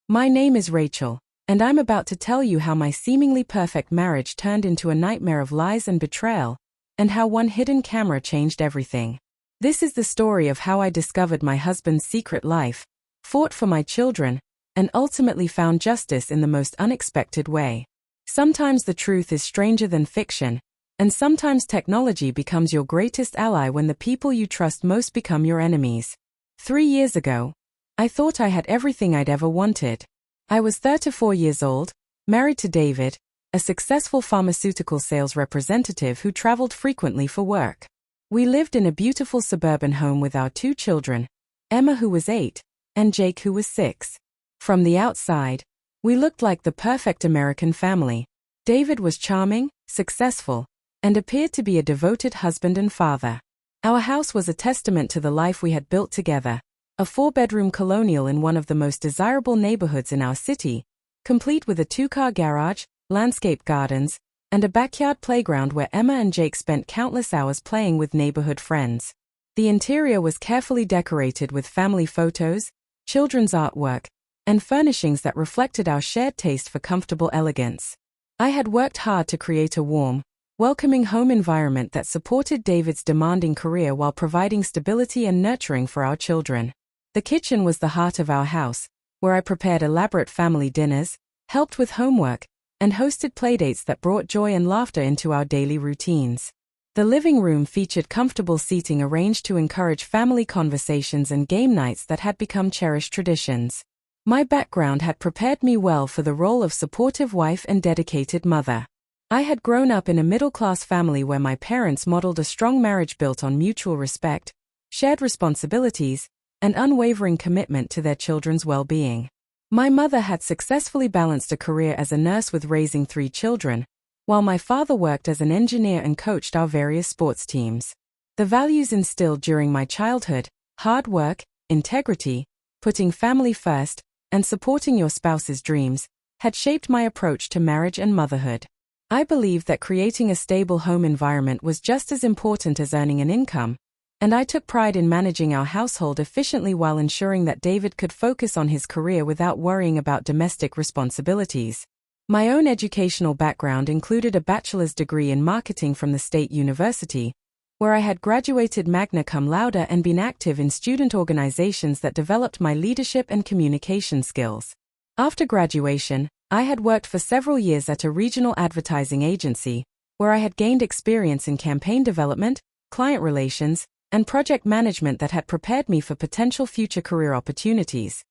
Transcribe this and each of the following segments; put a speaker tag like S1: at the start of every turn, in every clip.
S1: My name is Rachel, and I'm about to tell you how my seemingly perfect marriage turned into a nightmare of lies and betrayal, and how one hidden camera changed everything. This is the story of how I discovered my husband's secret life, fought for my children, and ultimately found justice in the most unexpected way. Sometimes the truth is stranger than fiction, and sometimes technology becomes your greatest ally when the people you trust most become your enemies. 3 years ago, I thought I had everything I'd ever wanted. I was 34 years old, married to David, a successful pharmaceutical sales representative who traveled frequently for work. We lived in a beautiful suburban home with our 2 children, Emma, who was 8, and Jake, who was 6. From the outside, we looked like the perfect American family. David was charming, successful, and appeared to be a devoted husband and father. Our house was a testament to the life we had built together, a 4-bedroom colonial in one of the most desirable neighborhoods in our city, complete with a 2-car garage, landscaped gardens, and a backyard playground where Emma and Jake spent countless hours playing with neighborhood friends. The interior was carefully decorated with family photos, children's artwork, and furnishings that reflected our shared taste for comfortable elegance. I had worked hard to create a warm, welcoming home environment that supported David's demanding career while providing stability and nurturing for our children. The kitchen was the heart of our house, where I prepared elaborate family dinners, helped with homework, and hosted playdates that brought joy and laughter into our daily routines. The living room featured comfortable seating arranged to encourage family conversations and game nights that had become cherished traditions. My background had prepared me well for the role of supportive wife and dedicated mother. I had grown up in a middle-class family where my parents modeled a strong marriage built on mutual respect, shared responsibilities, and unwavering commitment to their children's well-being. My mother had successfully balanced a career as a nurse with raising 3 children, while my father worked as an engineer and coached our various sports teams. The values instilled during my childhood, hard work, integrity, putting family first, and supporting your spouse's dreams, had shaped my approach to marriage and motherhood. I believed that creating a stable home environment was just as important as earning an income, and I took pride in managing our household efficiently while ensuring that David could focus on his career without worrying about domestic responsibilities. My own educational background included a bachelor's degree in marketing from the State University, where I had graduated magna cum laude and been active in student organizations that developed my leadership and communication skills. After graduation, I had worked for several years at a regional advertising agency, where I had gained experience in campaign development, client relations, and project management that had prepared me for potential future career opportunities.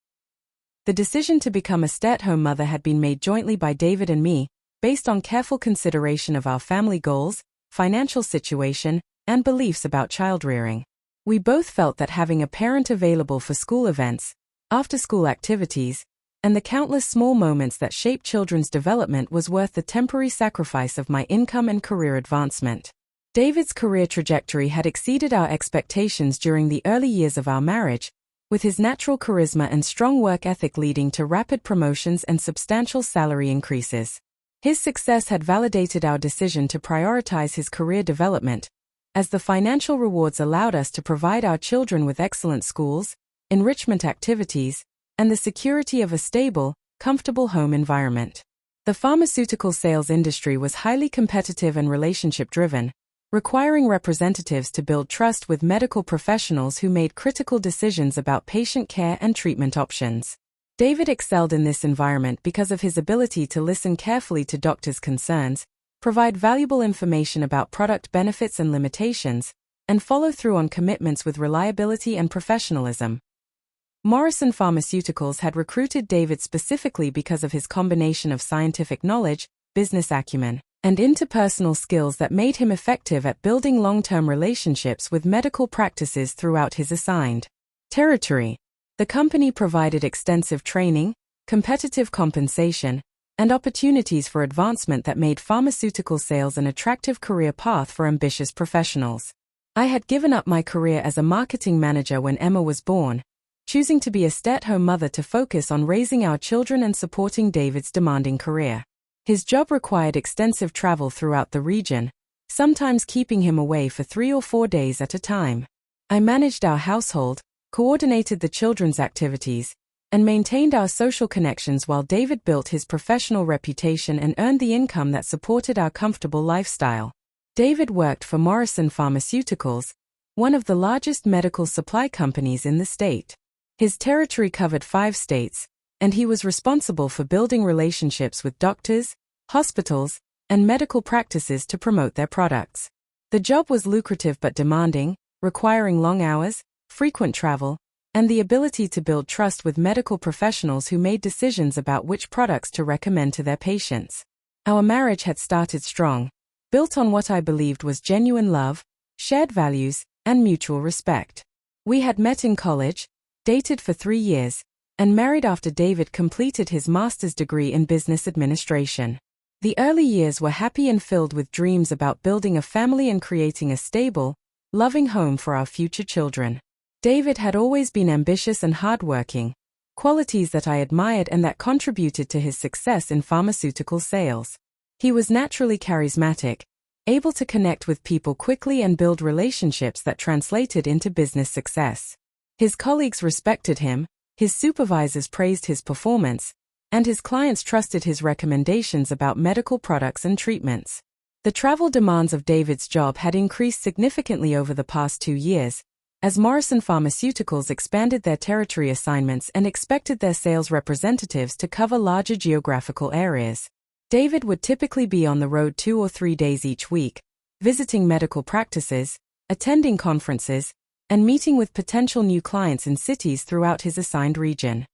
S1: The decision to become a stay-at-home mother had been made jointly by David and me, based on careful consideration of our family goals, financial situation, and beliefs about child-rearing. We both felt that having a parent available for school events, after-school activities, and the countless small moments that shape children's development was worth the temporary sacrifice of my income and career advancement. David's career trajectory had exceeded our expectations during the early years of our marriage, with his natural charisma and strong work ethic leading to rapid promotions and substantial salary increases. His success had validated our decision to prioritize his career development, as the financial rewards allowed us to provide our children with excellent schools, enrichment activities, and the security of a stable, comfortable home environment. The pharmaceutical sales industry was highly competitive and relationship-driven, requiring representatives to build trust with medical professionals who made critical decisions about patient care and treatment options. David excelled in this environment because of his ability to listen carefully to doctors' concerns, provide valuable information about product benefits and limitations, and follow through on commitments with reliability and professionalism. Morrison Pharmaceuticals had recruited David specifically because of his combination of scientific knowledge, business acumen, and interpersonal skills that made him effective at building long-term relationships with medical practices throughout his assigned territory. The company provided extensive training, competitive compensation, and opportunities for advancement that made pharmaceutical sales an attractive career path for ambitious professionals. I had given up my career as a marketing manager when Emma was born, choosing to be a stay-at-home mother to focus on raising our children and supporting David's demanding career. His job required extensive travel throughout the region, sometimes keeping him away for 3 or 4 days at a time. I managed our household, coordinated the children's activities, and maintained our social connections while David built his professional reputation and earned the income that supported our comfortable lifestyle. David worked for Morrison Pharmaceuticals, one of the largest medical supply companies in the state. His territory covered 5 states, and he was responsible for building relationships with doctors, hospitals, and medical practices to promote their products. The job was lucrative but demanding, requiring long hours, frequent travel, and the ability to build trust with medical professionals who made decisions about which products to recommend to their patients. Our marriage had started strong, built on what I believed was genuine love, shared values, and mutual respect. We had met in college, dated for 3 years, and married after David completed his master's degree in business administration. The early years were happy and filled with dreams about building a family and creating a stable, loving home for our future children. David had always been ambitious and hardworking, qualities that I admired and that contributed to his success in pharmaceutical sales. He was naturally charismatic, able to connect with people quickly and build relationships that translated into business success. His colleagues respected him, his supervisors praised his performance, and his clients trusted his recommendations about medical products and treatments. The travel demands of David's job had increased significantly over the past 2 years, as Morrison Pharmaceuticals expanded their territory assignments and expected their sales representatives to cover larger geographical areas. David would typically be on the road 2 or 3 days each week, visiting medical practices, attending conferences, and meeting with potential new clients in cities throughout his assigned region.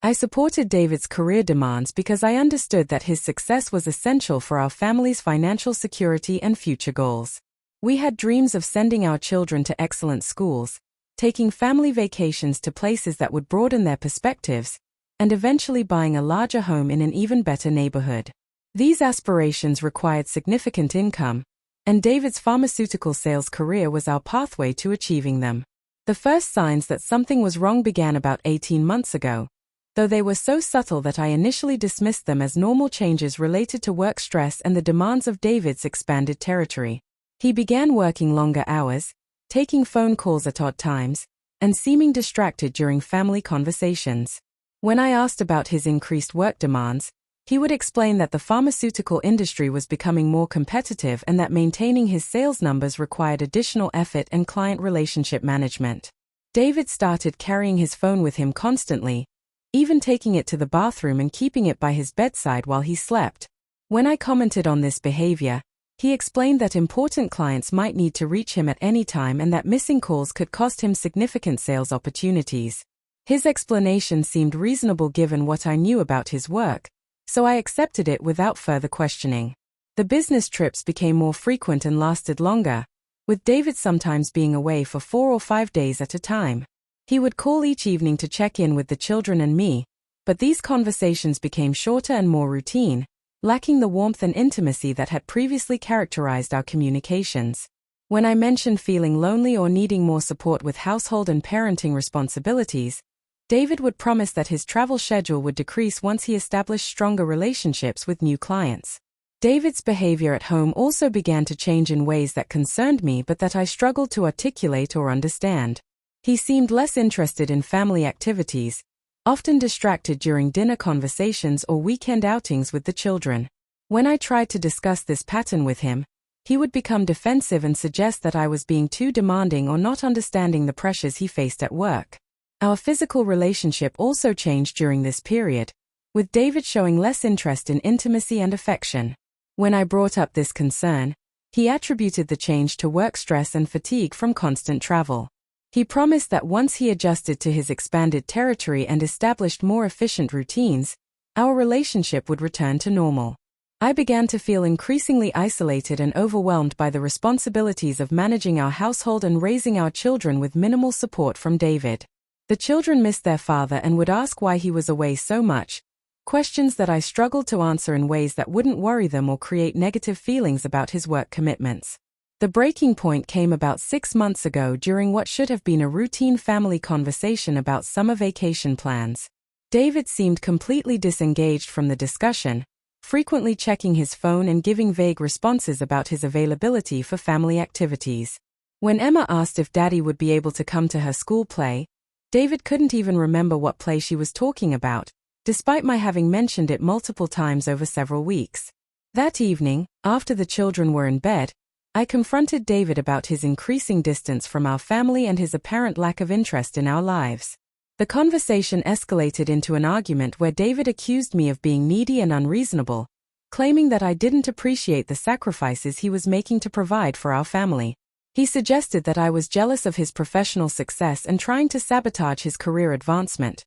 S1: I supported David's career demands because I understood that his success was essential for our family's financial security and future goals. We had dreams of sending our children to excellent schools, taking family vacations to places that would broaden their perspectives, and eventually buying a larger home in an even better neighborhood. These aspirations required significant income, and David's pharmaceutical sales career was our pathway to achieving them. The first signs that something was wrong began about 18 months ago, though they were so subtle that I initially dismissed them as normal changes related to work stress and the demands of David's expanded territory. He began working longer hours, taking phone calls at odd times, and seeming distracted during family conversations. When I asked about his increased work demands, he would explain that the pharmaceutical industry was becoming more competitive and that maintaining his sales numbers required additional effort and client relationship management. David started carrying his phone with him constantly, even taking it to the bathroom and keeping it by his bedside while he slept. When I commented on this behavior, he explained that important clients might need to reach him at any time and that missing calls could cost him significant sales opportunities. His explanation seemed reasonable given what I knew about his work, so I accepted it without further questioning. The business trips became more frequent and lasted longer, with David sometimes being away for 4 or 5 days at a time. He would call each evening to check in with the children and me, but these conversations became shorter and more routine, lacking the warmth and intimacy that had previously characterized our communications. When I mentioned feeling lonely or needing more support with household and parenting responsibilities, David would promise that his travel schedule would decrease once he established stronger relationships with new clients. David's behavior at home also began to change in ways that concerned me but that I struggled to articulate or understand. He seemed less interested in family activities, often distracted during dinner conversations or weekend outings with the children. When I tried to discuss this pattern with him, he would become defensive and suggest that I was being too demanding or not understanding the pressures he faced at work. Our physical relationship also changed during this period, with David showing less interest in intimacy and affection. When I brought up this concern, he attributed the change to work stress and fatigue from constant travel. He promised that once he adjusted to his expanded territory and established more efficient routines, our relationship would return to normal. I began to feel increasingly isolated and overwhelmed by the responsibilities of managing our household and raising our children with minimal support from David. The children missed their father and would ask why he was away so much, questions that I struggled to answer in ways that wouldn't worry them or create negative feelings about his work commitments. The breaking point came about 6 months ago during what should have been a routine family conversation about summer vacation plans. David seemed completely disengaged from the discussion, frequently checking his phone and giving vague responses about his availability for family activities. When Emma asked if Daddy would be able to come to her school play, David couldn't even remember what play she was talking about, despite my having mentioned it multiple times over several weeks. That evening, after the children were in bed, I confronted David about his increasing distance from our family and his apparent lack of interest in our lives. The conversation escalated into an argument where David accused me of being needy and unreasonable, claiming that I didn't appreciate the sacrifices he was making to provide for our family. He suggested that I was jealous of his professional success and trying to sabotage his career advancement.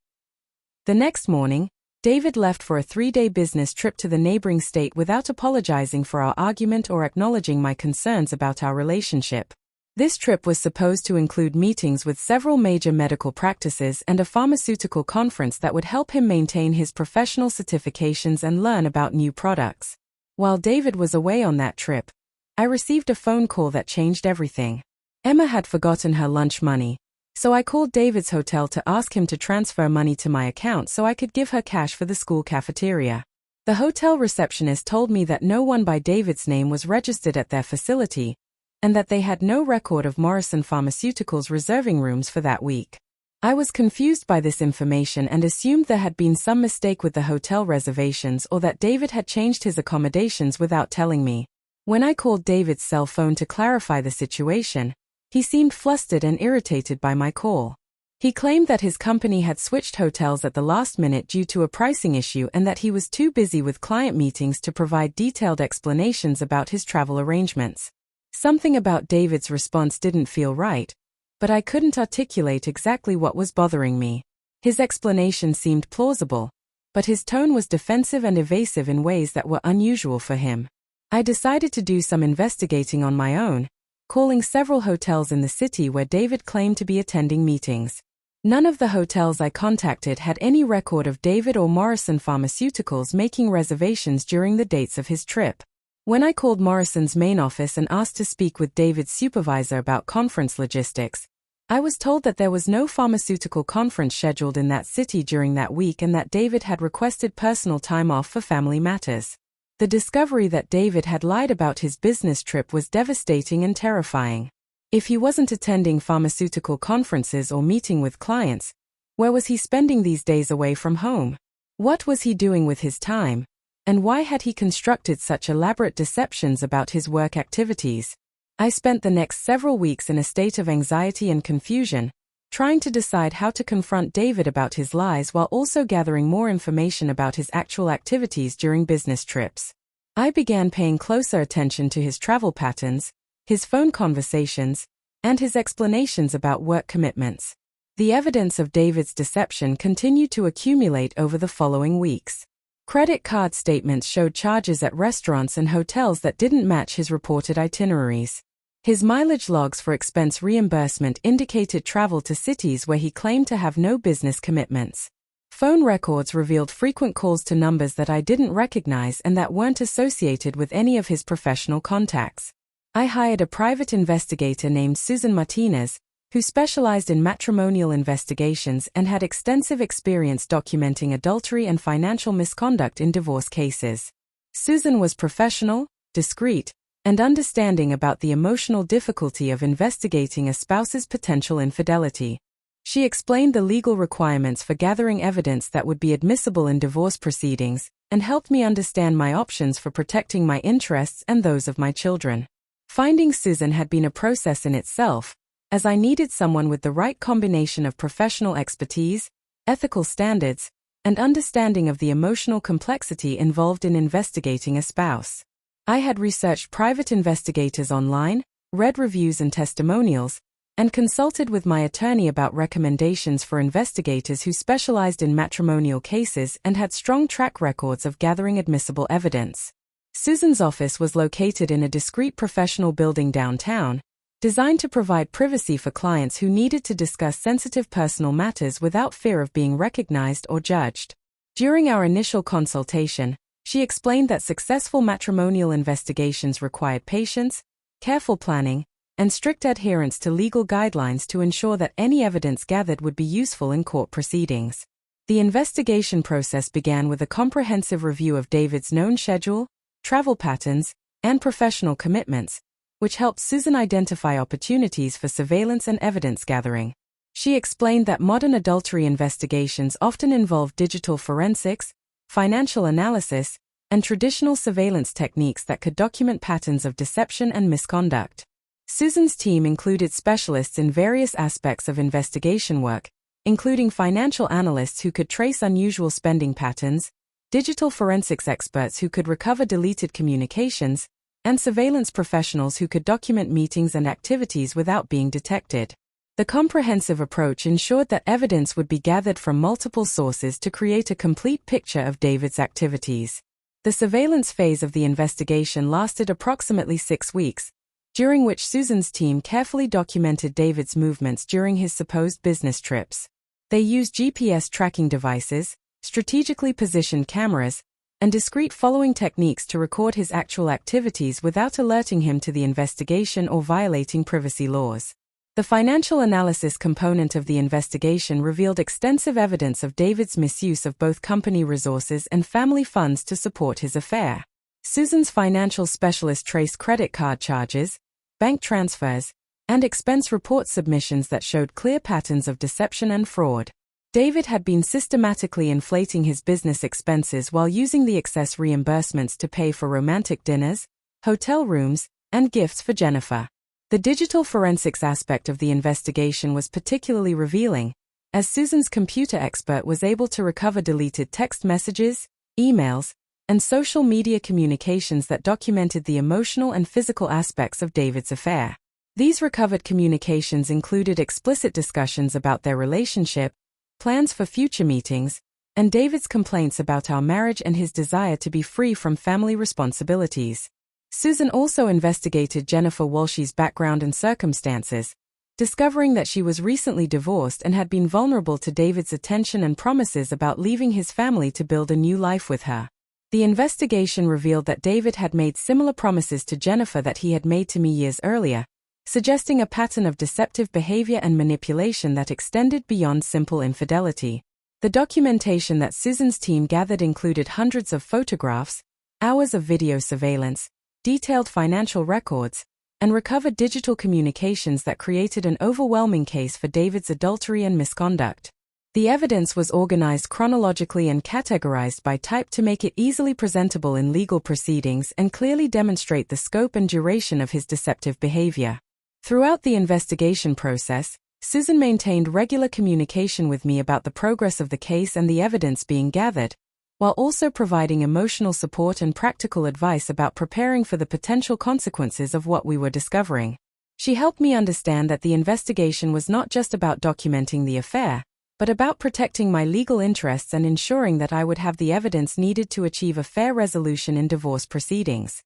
S1: The next morning, David left for a 3-day business trip to the neighboring state without apologizing for our argument or acknowledging my concerns about our relationship. This trip was supposed to include meetings with several major medical practices and a pharmaceutical conference that would help him maintain his professional certifications and learn about new products. While David was away on that trip, I received a phone call that changed everything. Emma had forgotten her lunch money, so I called David's hotel to ask him to transfer money to my account so I could give her cash for the school cafeteria. The hotel receptionist told me that no one by David's name was registered at their facility, and that they had no record of Morrison Pharmaceuticals reserving rooms for that week. I was confused by this information and assumed there had been some mistake with the hotel reservations or that David had changed his accommodations without telling me. When I called David's cell phone to clarify the situation, he seemed flustered and irritated by my call. He claimed that his company had switched hotels at the last minute due to a pricing issue and that he was too busy with client meetings to provide detailed explanations about his travel arrangements. Something about David's response didn't feel right, but I couldn't articulate exactly what was bothering me. His explanation seemed plausible, but his tone was defensive and evasive in ways that were unusual for him. I decided to do some investigating on my own, calling several hotels in the city where David claimed to be attending meetings. None of the hotels I contacted had any record of David or Morrison Pharmaceuticals making reservations during the dates of his trip. When I called Morrison's main office and asked to speak with David's supervisor about conference logistics, I was told that there was no pharmaceutical conference scheduled in that city during that week and that David had requested personal time off for family matters. The discovery that David had lied about his business trip was devastating and terrifying. If he wasn't attending pharmaceutical conferences or meeting with clients, where was he spending these days away from home? What was he doing with his time? And why had he constructed such elaborate deceptions about his work activities? I spent the next several weeks in a state of anxiety and confusion, trying to decide how to confront David about his lies while also gathering more information about his actual activities during business trips. I began paying closer attention to his travel patterns, his phone conversations, and his explanations about work commitments. The evidence of David's deception continued to accumulate over the following weeks. Credit card statements showed charges at restaurants and hotels that didn't match his reported itineraries. His mileage logs for expense reimbursement indicated travel to cities where he claimed to have no business commitments. Phone records revealed frequent calls to numbers that I didn't recognize and that weren't associated with any of his professional contacts. I hired a private investigator named Susan Martinez, who specialized in matrimonial investigations and had extensive experience documenting adultery and financial misconduct in divorce cases. Susan was professional, discreet, and understanding about the emotional difficulty of investigating a spouse's potential infidelity. She explained the legal requirements for gathering evidence that would be admissible in divorce proceedings, and helped me understand my options for protecting my interests and those of my children. Finding Susan had been a process in itself, as I needed someone with the right combination of professional expertise, ethical standards, and understanding of the emotional complexity involved in investigating a spouse. I had researched private investigators online, read reviews and testimonials, and consulted with my attorney about recommendations for investigators who specialized in matrimonial cases and had strong track records of gathering admissible evidence. Susan's office was located in a discreet professional building downtown, designed to provide privacy for clients who needed to discuss sensitive personal matters without fear of being recognized or judged. During our initial consultation, she explained that successful matrimonial investigations required patience, careful planning, and strict adherence to legal guidelines to ensure that any evidence gathered would be useful in court proceedings. The investigation process began with a comprehensive review of David's known schedule, travel patterns, and professional commitments, which helped Susan identify opportunities for surveillance and evidence gathering. She explained that modern adultery investigations often involve digital forensics, financial analysis, and traditional surveillance techniques that could document patterns of deception and misconduct. Susan's team included specialists in various aspects of investigation work, including financial analysts who could trace unusual spending patterns, digital forensics experts who could recover deleted communications, and surveillance professionals who could document meetings and activities without being detected. The comprehensive approach ensured that evidence would be gathered from multiple sources to create a complete picture of David's activities. The surveillance phase of the investigation lasted approximately 6 weeks, during which Susan's team carefully documented David's movements during his supposed business trips. They used GPS tracking devices, strategically positioned cameras, and discreet following techniques to record his actual activities without alerting him to the investigation or violating privacy laws. The financial analysis component of the investigation revealed extensive evidence of David's misuse of both company resources and family funds to support his affair. Susan's financial specialist traced credit card charges, bank transfers, and expense report submissions that showed clear patterns of deception and fraud. David had been systematically inflating his business expenses while using the excess reimbursements to pay for romantic dinners, hotel rooms, and gifts for Jennifer. The digital forensics aspect of the investigation was particularly revealing, as Susan's computer expert was able to recover deleted text messages, emails, and social media communications that documented the emotional and physical aspects of David's affair. These recovered communications included explicit discussions about their relationship, plans for future meetings, and David's complaints about our marriage and his desire to be free from family responsibilities. Susan also investigated Jennifer Walsh's background and circumstances, discovering that she was recently divorced and had been vulnerable to David's attention and promises about leaving his family to build a new life with her. The investigation revealed that David had made similar promises to Jennifer that he had made to me years earlier, suggesting a pattern of deceptive behavior and manipulation that extended beyond simple infidelity. The documentation that Susan's team gathered included hundreds of photographs, hours of video surveillance, detailed financial records, and recovered digital communications that created an overwhelming case for David's adultery and misconduct. The evidence was organized chronologically and categorized by type to make it easily presentable in legal proceedings and clearly demonstrate the scope and duration of his deceptive behavior. Throughout the investigation process, Susan maintained regular communication with me about the progress of the case and the evidence being gathered, while also providing emotional support and practical advice about preparing for the potential consequences of what we were discovering. She helped me understand that the investigation was not just about documenting the affair, but about protecting my legal interests and ensuring that I would have the evidence needed to achieve a fair resolution in divorce proceedings.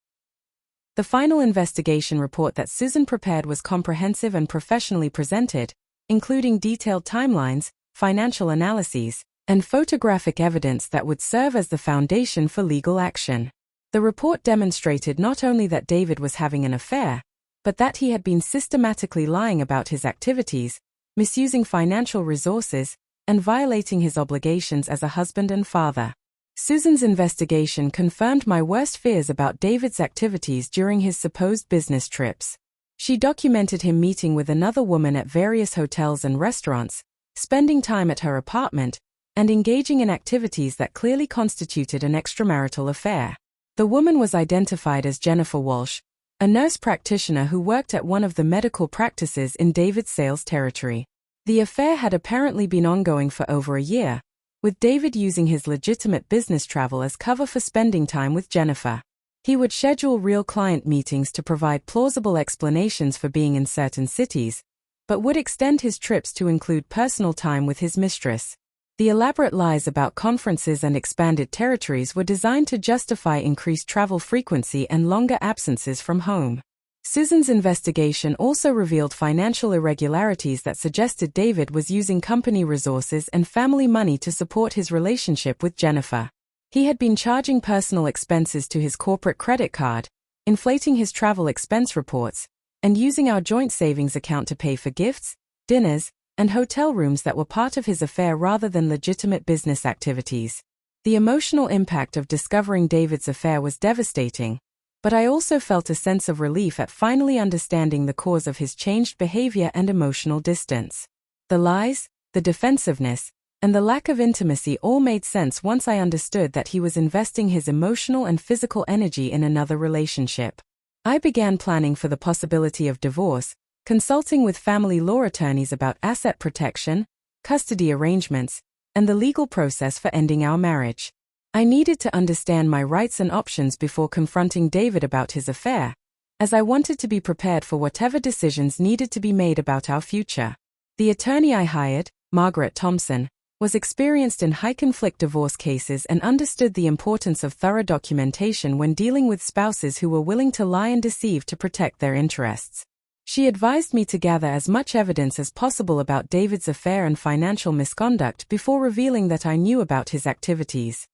S1: The final investigation report that Susan prepared was comprehensive and professionally presented, including detailed timelines, financial analyses, and photographic evidence that would serve as the foundation for legal action. The report demonstrated not only that David was having an affair, but that he had been systematically lying about his activities, misusing financial resources, and violating his obligations as a husband and father. Susan's investigation confirmed my worst fears about David's activities during his supposed business trips. She documented him meeting with another woman at various hotels and restaurants, spending time at her apartment, and engaging in activities that clearly constituted an extramarital affair. The woman was identified as Jennifer Walsh, a nurse practitioner who worked at one of the medical practices in David's sales territory. The affair had apparently been ongoing for over a year, with David using his legitimate business travel as cover for spending time with Jennifer. He would schedule real client meetings to provide plausible explanations for being in certain cities, but would extend his trips to include personal time with his mistress. The elaborate lies about conferences and expanded territories were designed to justify increased travel frequency and longer absences from home. Susan's investigation also revealed financial irregularities that suggested David was using company resources and family money to support his relationship with Jennifer. He had been charging personal expenses to his corporate credit card, inflating his travel expense reports, and using our joint savings account to pay for gifts, dinners, and hotel rooms that were part of his affair rather than legitimate business activities. The emotional impact of discovering David's affair was devastating, but I also felt a sense of relief at finally understanding the cause of his changed behavior and emotional distance. The lies, the defensiveness, and the lack of intimacy all made sense once I understood that he was investing his emotional and physical energy in another relationship. I began planning for the possibility of divorce, consulting with family law attorneys about asset protection, custody arrangements, and the legal process for ending our marriage. I needed to understand my rights and options before confronting David about his affair, as I wanted to be prepared for whatever decisions needed to be made about our future. The attorney I hired, Margaret Thompson, was experienced in high-conflict divorce cases and understood the importance of thorough documentation when dealing with spouses who were willing to lie and deceive to protect their interests. She advised me to gather as much evidence as possible about David's affair and financial misconduct before revealing that I knew about his activities.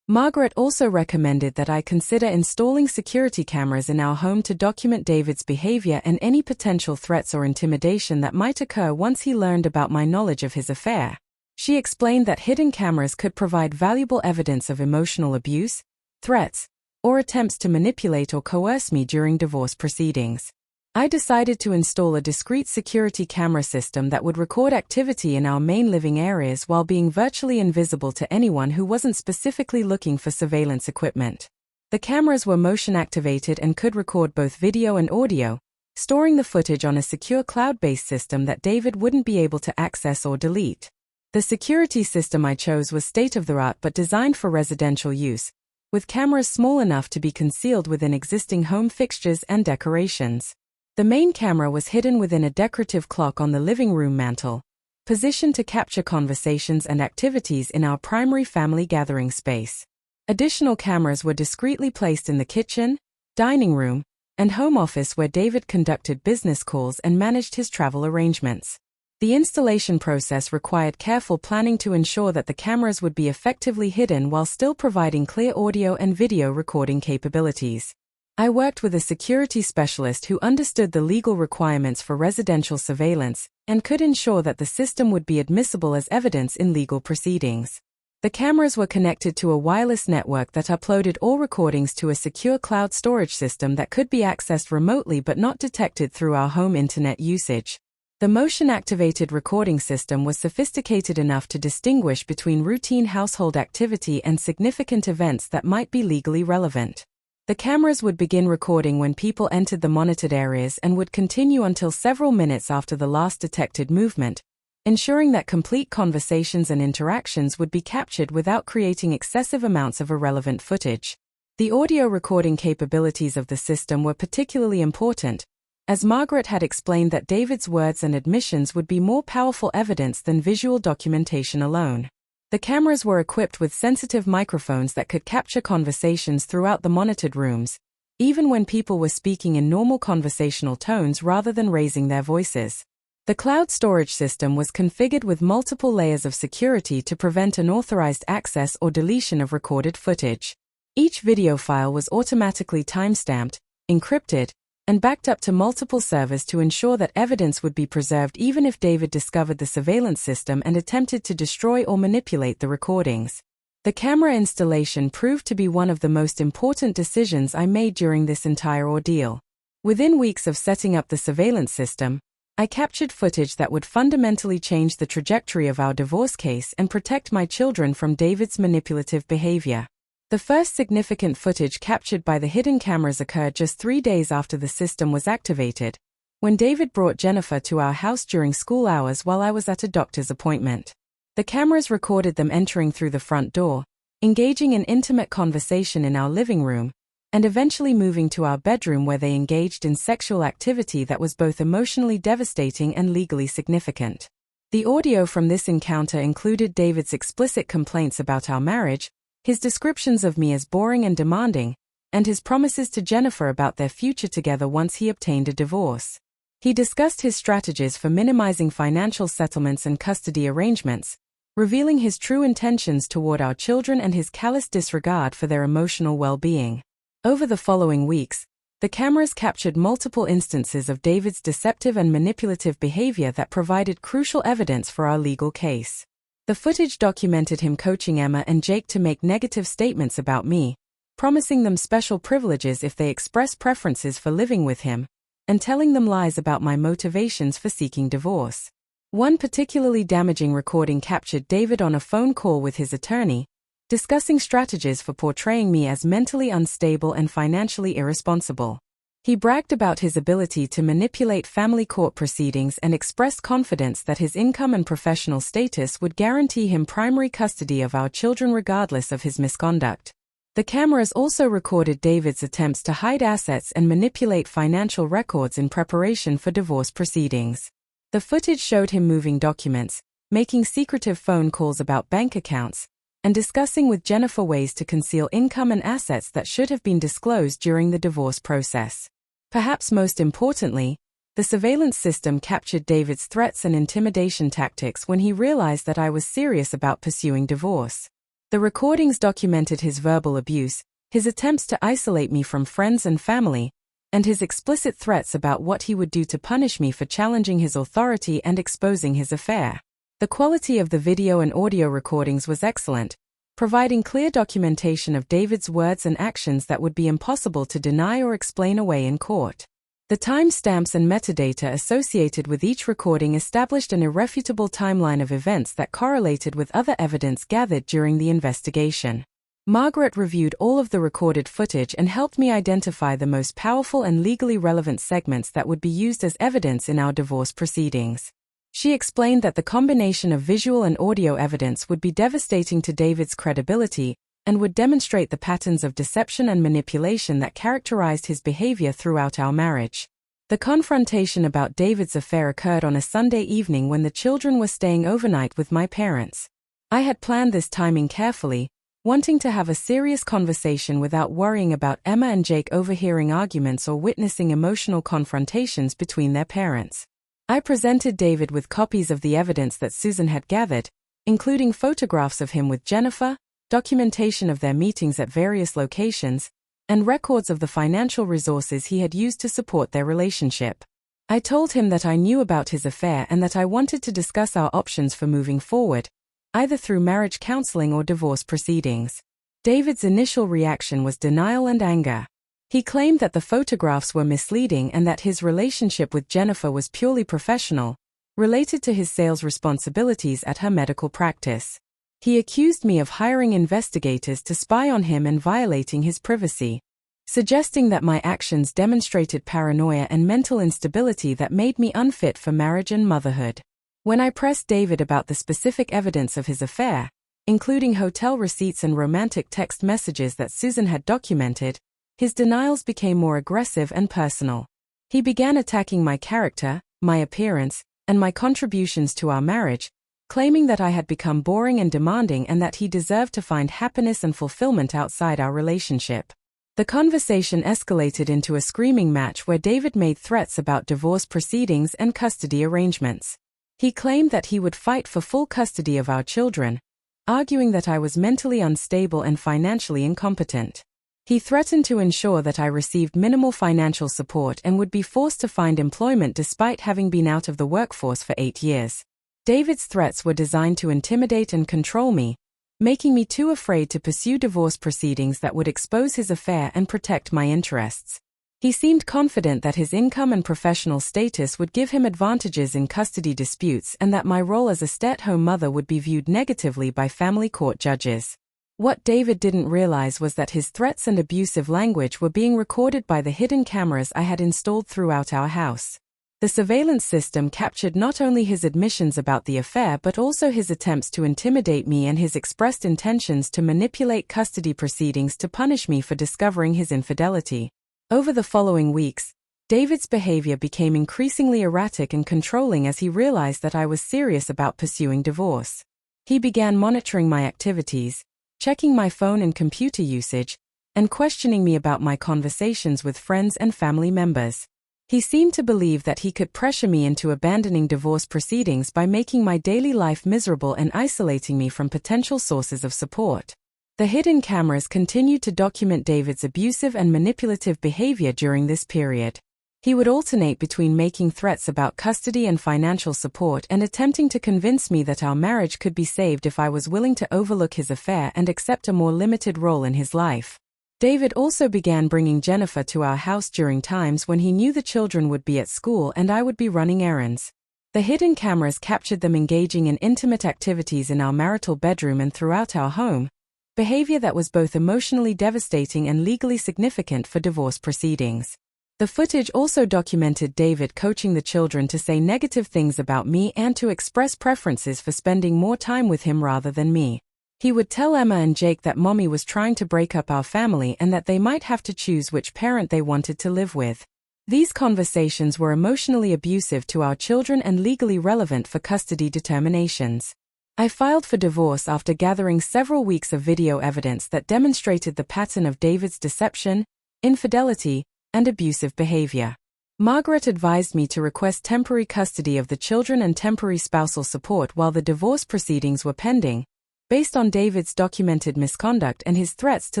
S1: Margaret also recommended that I consider installing security cameras in our home to document David's behavior and any potential threats or intimidation that might occur once he learned about my knowledge of his affair. She explained that hidden cameras could provide valuable evidence of emotional abuse, threats, or attempts to manipulate or coerce me during divorce proceedings. I decided to install a discrete security camera system that would record activity in our main living areas while being virtually invisible to anyone who wasn't specifically looking for surveillance equipment. The cameras were motion-activated and could record both video and audio, storing the footage on a secure cloud-based system that David wouldn't be able to access or delete. The security system I chose was state-of-the-art but designed for residential use, with cameras small enough to be concealed within existing home fixtures and decorations. The main camera was hidden within a decorative clock on the living room mantel, positioned to capture conversations and activities in our primary family gathering space. Additional cameras were discreetly placed in the kitchen, dining room, and home office where David conducted business calls and managed his travel arrangements. The installation process required careful planning to ensure that the cameras would be effectively hidden while still providing clear audio and video recording capabilities. I worked with a security specialist who understood the legal requirements for residential surveillance and could ensure that the system would be admissible as evidence in legal proceedings. The cameras were connected to a wireless network that uploaded all recordings to a secure cloud storage system that could be accessed remotely but not detected through our home internet usage. The motion-activated recording system was sophisticated enough to distinguish between routine household activity and significant events that might be legally relevant. The cameras would begin recording when people entered the monitored areas and would continue until several minutes after the last detected movement, ensuring that complete conversations and interactions would be captured without creating excessive amounts of irrelevant footage. The audio recording capabilities of the system were particularly important, as Margaret had explained that David's words and admissions would be more powerful evidence than visual documentation alone. The cameras were equipped with sensitive microphones that could capture conversations throughout the monitored rooms, even when people were speaking in normal conversational tones rather than raising their voices. The cloud storage system was configured with multiple layers of security to prevent unauthorized access or deletion of recorded footage. Each video file was automatically time-stamped, encrypted, and backed up to multiple servers to ensure that evidence would be preserved even if David discovered the surveillance system and attempted to destroy or manipulate the recordings. The camera installation proved to be one of the most important decisions I made during this entire ordeal. Within weeks of setting up the surveillance system, I captured footage that would fundamentally change the trajectory of our divorce case and protect my children from David's manipulative behavior. The first significant footage captured by the hidden cameras occurred just 3 days after the system was activated, when David brought Jennifer to our house during school hours while I was at a doctor's appointment. The cameras recorded them entering through the front door, engaging in intimate conversation in our living room, and eventually moving to our bedroom where they engaged in sexual activity that was both emotionally devastating and legally significant. The audio from this encounter included David's explicit complaints about our marriage, his descriptions of me as boring and demanding, and his promises to Jennifer about their future together once he obtained a divorce. He discussed his strategies for minimizing financial settlements and custody arrangements, revealing his true intentions toward our children and his callous disregard for their emotional well-being. Over the following weeks, the cameras captured multiple instances of David's deceptive and manipulative behavior that provided crucial evidence for our legal case. The footage documented him coaching Emma and Jake to make negative statements about me, promising them special privileges if they express preferences for living with him, and telling them lies about my motivations for seeking divorce. One particularly damaging recording captured David on a phone call with his attorney, discussing strategies for portraying me as mentally unstable and financially irresponsible. He bragged about his ability to manipulate family court proceedings and expressed confidence that his income and professional status would guarantee him primary custody of our children regardless of his misconduct. The cameras also recorded David's attempts to hide assets and manipulate financial records in preparation for divorce proceedings. The footage showed him moving documents, making secretive phone calls about bank accounts, and discussing with Jennifer ways to conceal income and assets that should have been disclosed during the divorce process. Perhaps most importantly, the surveillance system captured David's threats and intimidation tactics when he realized that I was serious about pursuing divorce. The recordings documented his verbal abuse, his attempts to isolate me from friends and family, and his explicit threats about what he would do to punish me for challenging his authority and exposing his affair. The quality of the video and audio recordings was excellent, providing clear documentation of David's words and actions that would be impossible to deny or explain away in court. The timestamps and metadata associated with each recording established an irrefutable timeline of events that correlated with other evidence gathered during the investigation. Margaret reviewed all of the recorded footage and helped me identify the most powerful and legally relevant segments that would be used as evidence in our divorce proceedings. She explained that the combination of visual and audio evidence would be devastating to David's credibility and would demonstrate the patterns of deception and manipulation that characterized his behavior throughout our marriage. The confrontation about David's affair occurred on a Sunday evening when the children were staying overnight with my parents. I had planned this timing carefully, wanting to have a serious conversation without worrying about Emma and Jake overhearing arguments or witnessing emotional confrontations between their parents. I presented David with copies of the evidence that Susan had gathered, including photographs of him with Jennifer, documentation of their meetings at various locations, and records of the financial resources he had used to support their relationship. I told him that I knew about his affair and that I wanted to discuss our options for moving forward, either through marriage counseling or divorce proceedings. David's initial reaction was denial and anger. He claimed that the photographs were misleading and that his relationship with Jennifer was purely professional, related to his sales responsibilities at her medical practice. He accused me of hiring investigators to spy on him and violating his privacy, suggesting that my actions demonstrated paranoia and mental instability that made me unfit for marriage and motherhood. When I pressed David about the specific evidence of his affair, including hotel receipts and romantic text messages that Susan had documented, his denials became more aggressive and personal. He began attacking my character, my appearance, and my contributions to our marriage, claiming that I had become boring and demanding and that he deserved to find happiness and fulfillment outside our relationship. The conversation escalated into a screaming match where David made threats about divorce proceedings and custody arrangements. He claimed that he would fight for full custody of our children, arguing that I was mentally unstable and financially incompetent. He threatened to ensure that I received minimal financial support and would be forced to find employment despite having been out of the workforce for 8 years. David's threats were designed to intimidate and control me, making me too afraid to pursue divorce proceedings that would expose his affair and protect my interests. He seemed confident that his income and professional status would give him advantages in custody disputes and that my role as a stay-at-home mother would be viewed negatively by family court judges. What David didn't realize was that his threats and abusive language were being recorded by the hidden cameras I had installed throughout our house. The surveillance system captured not only his admissions about the affair but also his attempts to intimidate me and his expressed intentions to manipulate custody proceedings to punish me for discovering his infidelity. Over the following weeks, David's behavior became increasingly erratic and controlling as he realized that I was serious about pursuing divorce. He began monitoring my activities, checking my phone and computer usage, and questioning me about my conversations with friends and family members. He seemed to believe that he could pressure me into abandoning divorce proceedings by making my daily life miserable and isolating me from potential sources of support. The hidden cameras continued to document David's abusive and manipulative behavior during this period. He would alternate between making threats about custody and financial support and attempting to convince me that our marriage could be saved if I was willing to overlook his affair and accept a more limited role in his life. David also began bringing Jennifer to our house during times when he knew the children would be at school and I would be running errands. The hidden cameras captured them engaging in intimate activities in our marital bedroom and throughout our home, behavior that was both emotionally devastating and legally significant for divorce proceedings. The footage also documented David coaching the children to say negative things about me and to express preferences for spending more time with him rather than me. He would tell Emma and Jake that Mommy was trying to break up our family and that they might have to choose which parent they wanted to live with. These conversations were emotionally abusive to our children and legally relevant for custody determinations. I filed for divorce after gathering several weeks of video evidence that demonstrated the pattern of David's deception, infidelity, and abusive behavior. Margaret advised me to request temporary custody of the children and temporary spousal support while the divorce proceedings were pending, based on David's documented misconduct and his threats to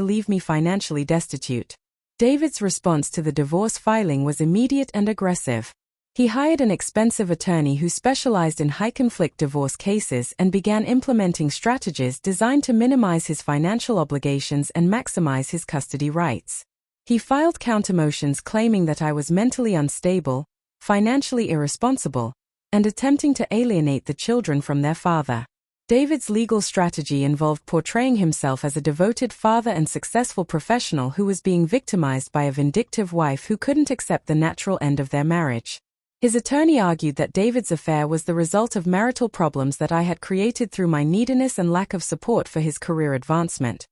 S1: leave me financially destitute. David's response to the divorce filing was immediate and aggressive. He hired an expensive attorney who specialized in high-conflict divorce cases and began implementing strategies designed to minimize his financial obligations and maximize his custody rights. He filed countermotions claiming that I was mentally unstable, financially irresponsible, and attempting to alienate the children from their father. David's legal strategy involved portraying himself as a devoted father and successful professional who was being victimized by a vindictive wife who couldn't accept the natural end of their marriage. His attorney argued that David's affair was the result of marital problems that I had created through my neediness and lack of support for his career advancement.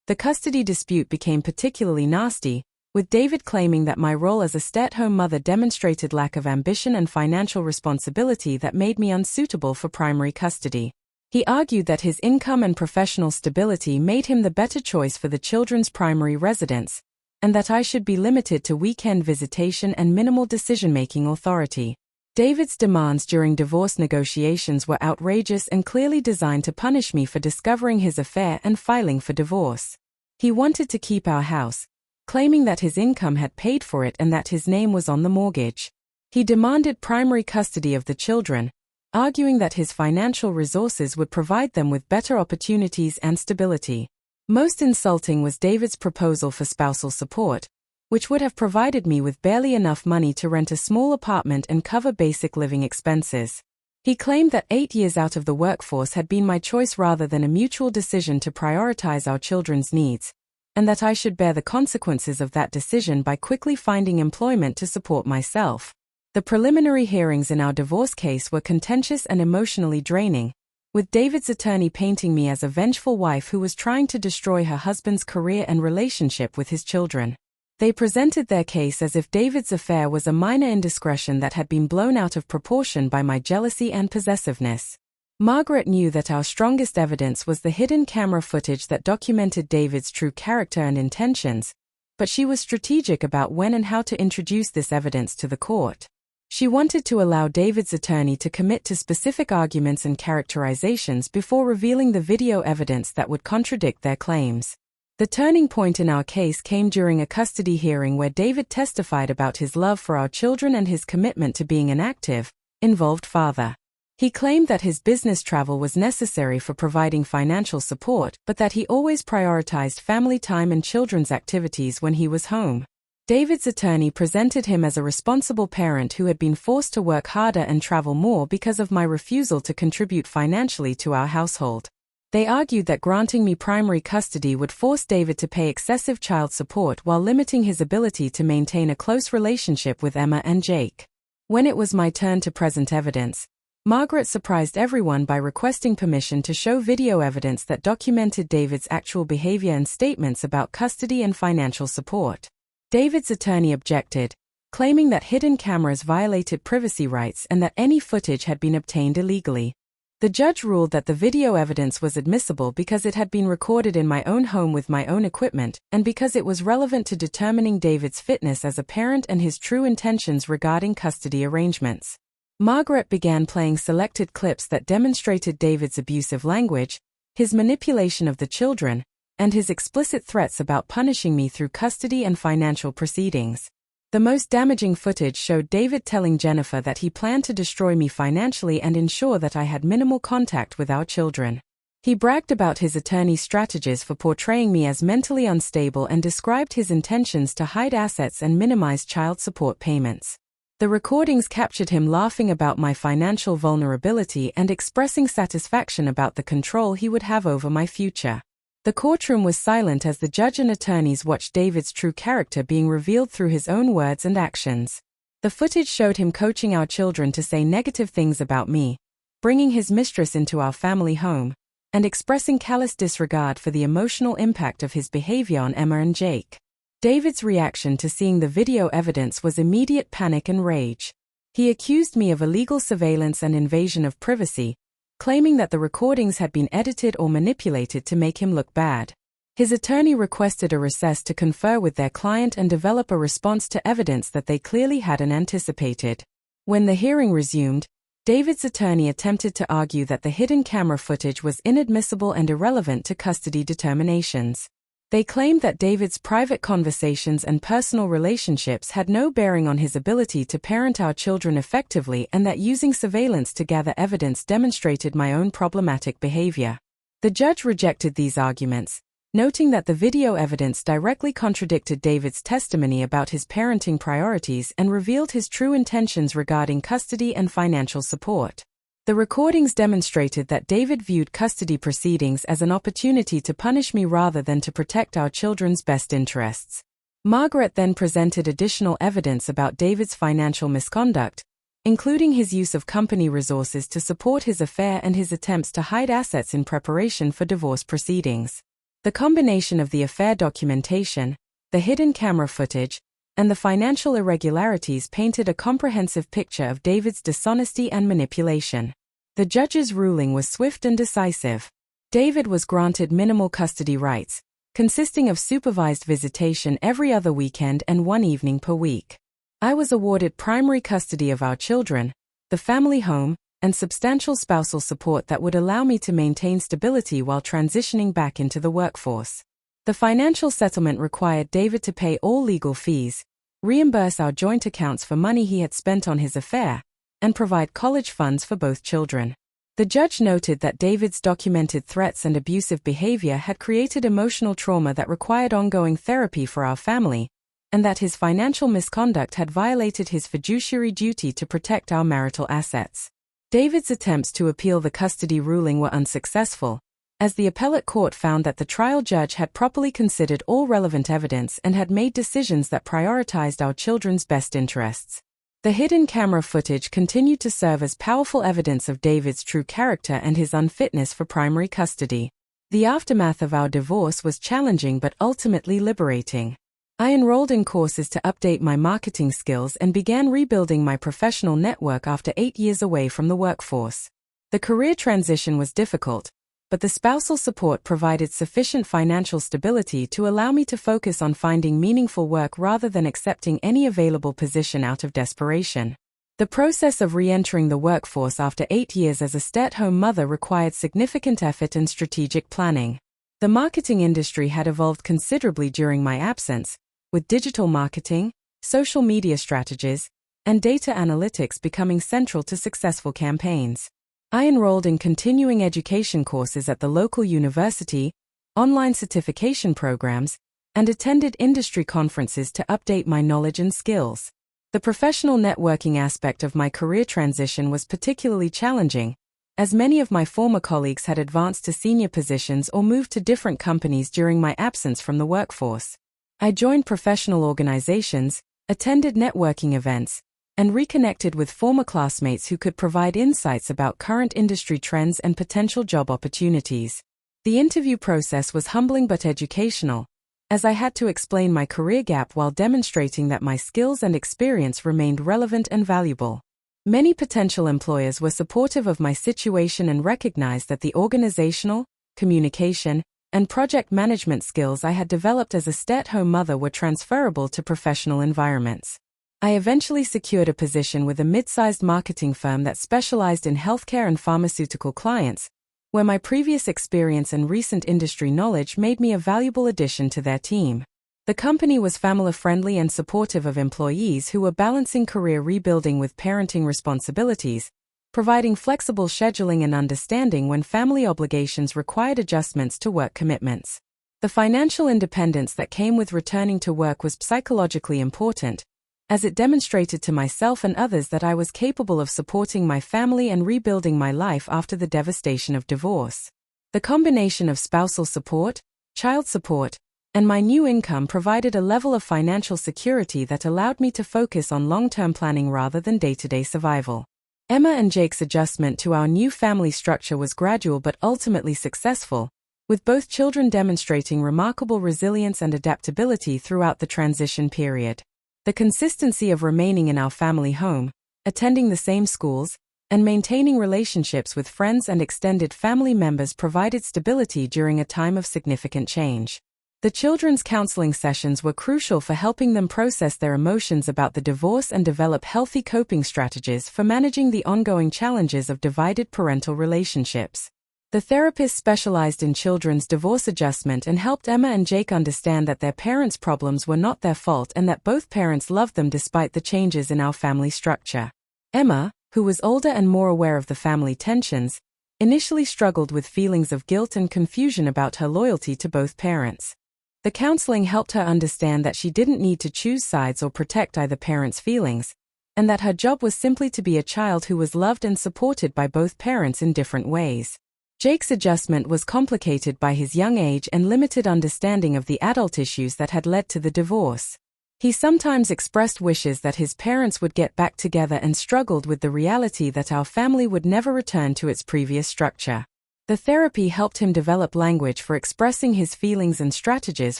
S1: The custody dispute became particularly nasty, with David claiming that my role as a stay-at-home mother demonstrated lack of ambition and financial responsibility that made me unsuitable for primary custody. He argued that his income and professional stability made him the better choice for the children's primary residence, and that I should be limited to weekend visitation and minimal decision-making authority. David's demands during divorce negotiations were outrageous and clearly designed to punish me for discovering his affair and filing for divorce. He wanted to keep our house, claiming that his income had paid for it and that his name was on the mortgage. He demanded primary custody of the children, arguing that his financial resources would provide them with better opportunities and stability. Most insulting was David's proposal for spousal support, which would have provided me with barely enough money to rent a small apartment and cover basic living expenses. He claimed that 8 years out of the workforce had been my choice rather than a mutual decision to prioritize our children's needs, and that I should bear the consequences of that decision by quickly finding employment to support myself. The preliminary hearings in our divorce case were contentious and emotionally draining, with David's attorney painting me as a vengeful wife who was trying to destroy her husband's career and relationship with his children. They presented their case as if David's affair was a minor indiscretion that had been blown out of proportion by my jealousy and possessiveness. Margaret knew that our strongest evidence was the hidden camera footage that documented David's true character and intentions, but she was strategic about when and how to introduce this evidence to the court. She wanted to allow David's attorney to commit to specific arguments and characterizations before revealing the video evidence that would contradict their claims. The turning point in our case came during a custody hearing where David testified about his love for our children and his commitment to being an active, involved father. He claimed that his business travel was necessary for providing financial support, but that he always prioritized family time and children's activities when he was home. David's attorney presented him as a responsible parent who had been forced to work harder and travel more because of my refusal to contribute financially to our household. They argued that granting me primary custody would force David to pay excessive child support while limiting his ability to maintain a close relationship with Emma and Jake. When it was my turn to present evidence, Margaret surprised everyone by requesting permission to show video evidence that documented David's actual behavior and statements about custody and financial support. David's attorney objected, claiming that hidden cameras violated privacy rights and that any footage had been obtained illegally. The judge ruled that the video evidence was admissible because it had been recorded in my own home with my own equipment, and because it was relevant to determining David's fitness as a parent and his true intentions regarding custody arrangements. Margaret began playing selected clips that demonstrated David's abusive language, his manipulation of the children, and his explicit threats about punishing me through custody and financial proceedings. The most damaging footage showed David telling Jennifer that he planned to destroy me financially and ensure that I had minimal contact with our children. He bragged about his attorney's strategies for portraying me as mentally unstable and described his intentions to hide assets and minimize child support payments. The recordings captured him laughing about my financial vulnerability and expressing satisfaction about the control he would have over my future. The courtroom was silent as the judge and attorneys watched David's true character being revealed through his own words and actions. The footage showed him coaching our children to say negative things about me, bringing his mistress into our family home, and expressing callous disregard for the emotional impact of his behavior on Emma and Jake. David's reaction to seeing the video evidence was immediate panic and rage. He accused me of illegal surveillance and invasion of privacy, claiming that the recordings had been edited or manipulated to make him look bad. His attorney requested a recess to confer with their client and develop a response to evidence that they clearly hadn't anticipated. When the hearing resumed, David's attorney attempted to argue that the hidden camera footage was inadmissible and irrelevant to custody determinations. They claimed that David's private conversations and personal relationships had no bearing on his ability to parent our children effectively and that using surveillance to gather evidence demonstrated my own problematic behavior. The judge rejected these arguments, noting that the video evidence directly contradicted David's testimony about his parenting priorities and revealed his true intentions regarding custody and financial support. The recordings demonstrated that David viewed custody proceedings as an opportunity to punish me rather than to protect our children's best interests. Margaret then presented additional evidence about David's financial misconduct, including his use of company resources to support his affair and his attempts to hide assets in preparation for divorce proceedings. The combination of the affair documentation, the hidden camera footage, and the financial irregularities painted a comprehensive picture of David's dishonesty and manipulation. The judge's ruling was swift and decisive. David was granted minimal custody rights, consisting of supervised visitation every other weekend and one evening per week. I was awarded primary custody of our children, the family home, and substantial spousal support that would allow me to maintain stability while transitioning back into the workforce. The financial settlement required David to pay all legal fees, reimburse our joint accounts for money he had spent on his affair, and provide college funds for both children. The judge noted that David's documented threats and abusive behavior had created emotional trauma that required ongoing therapy for our family, and that his financial misconduct had violated his fiduciary duty to protect our marital assets. David's attempts to appeal the custody ruling were unsuccessful, as the appellate court found that the trial judge had properly considered all relevant evidence and had made decisions that prioritized our children's best interests. The hidden camera footage continued to serve as powerful evidence of David's true character and his unfitness for primary custody. The aftermath of our divorce was challenging but ultimately liberating. I enrolled in courses to update my marketing skills and began rebuilding my professional network after 8 years away from the workforce. The career transition was difficult, but the spousal support provided sufficient financial stability to allow me to focus on finding meaningful work rather than accepting any available position out of desperation. The process of re-entering the workforce after 8 years as a stay-at-home mother required significant effort and strategic planning. The marketing industry had evolved considerably during my absence, with digital marketing, social media strategies, and data analytics becoming central to successful campaigns. I enrolled in continuing education courses at the local university, online certification programs, and attended industry conferences to update my knowledge and skills. The professional networking aspect of my career transition was particularly challenging, as many of my former colleagues had advanced to senior positions or moved to different companies during my absence from the workforce. I joined professional organizations, attended networking events, and reconnected with former classmates who could provide insights about current industry trends and potential job opportunities. The interview process was humbling but educational, as I had to explain my career gap while demonstrating that my skills and experience remained relevant and valuable. Many potential employers were supportive of my situation and recognized that the organizational, communication, and project management skills I had developed as a stay-at-home mother were transferable to professional environments. I eventually secured a position with a mid-sized marketing firm that specialized in healthcare and pharmaceutical clients, where my previous experience and recent industry knowledge made me a valuable addition to their team. The company was family-friendly and supportive of employees who were balancing career rebuilding with parenting responsibilities, providing flexible scheduling and understanding when family obligations required adjustments to work commitments. The financial independence that came with returning to work was psychologically important, as it demonstrated to myself and others that I was capable of supporting my family and rebuilding my life after the devastation of divorce. The combination of spousal support, child support, and my new income provided a level of financial security that allowed me to focus on long-term planning rather than day-to-day survival. Emma and Jake's adjustment to our new family structure was gradual but ultimately successful, with both children demonstrating remarkable resilience and adaptability throughout the transition period. The consistency of remaining in our family home, attending the same schools, and maintaining relationships with friends and extended family members provided stability during a time of significant change. The children's counseling sessions were crucial for helping them process their emotions about the divorce and develop healthy coping strategies for managing the ongoing challenges of divided parental relationships. The therapist specialized in children's divorce adjustment and helped Emma and Jake understand that their parents' problems were not their fault and that both parents loved them despite the changes in our family structure. Emma, who was older and more aware of the family tensions, initially struggled with feelings of guilt and confusion about her loyalty to both parents. The counseling helped her understand that she didn't need to choose sides or protect either parent's feelings, and that her job was simply to be a child who was loved and supported by both parents in different ways. Jake's adjustment was complicated by his young age and limited understanding of the adult issues that had led to the divorce. He sometimes expressed wishes that his parents would get back together and struggled with the reality that our family would never return to its previous structure. The therapy helped him develop language for expressing his feelings and strategies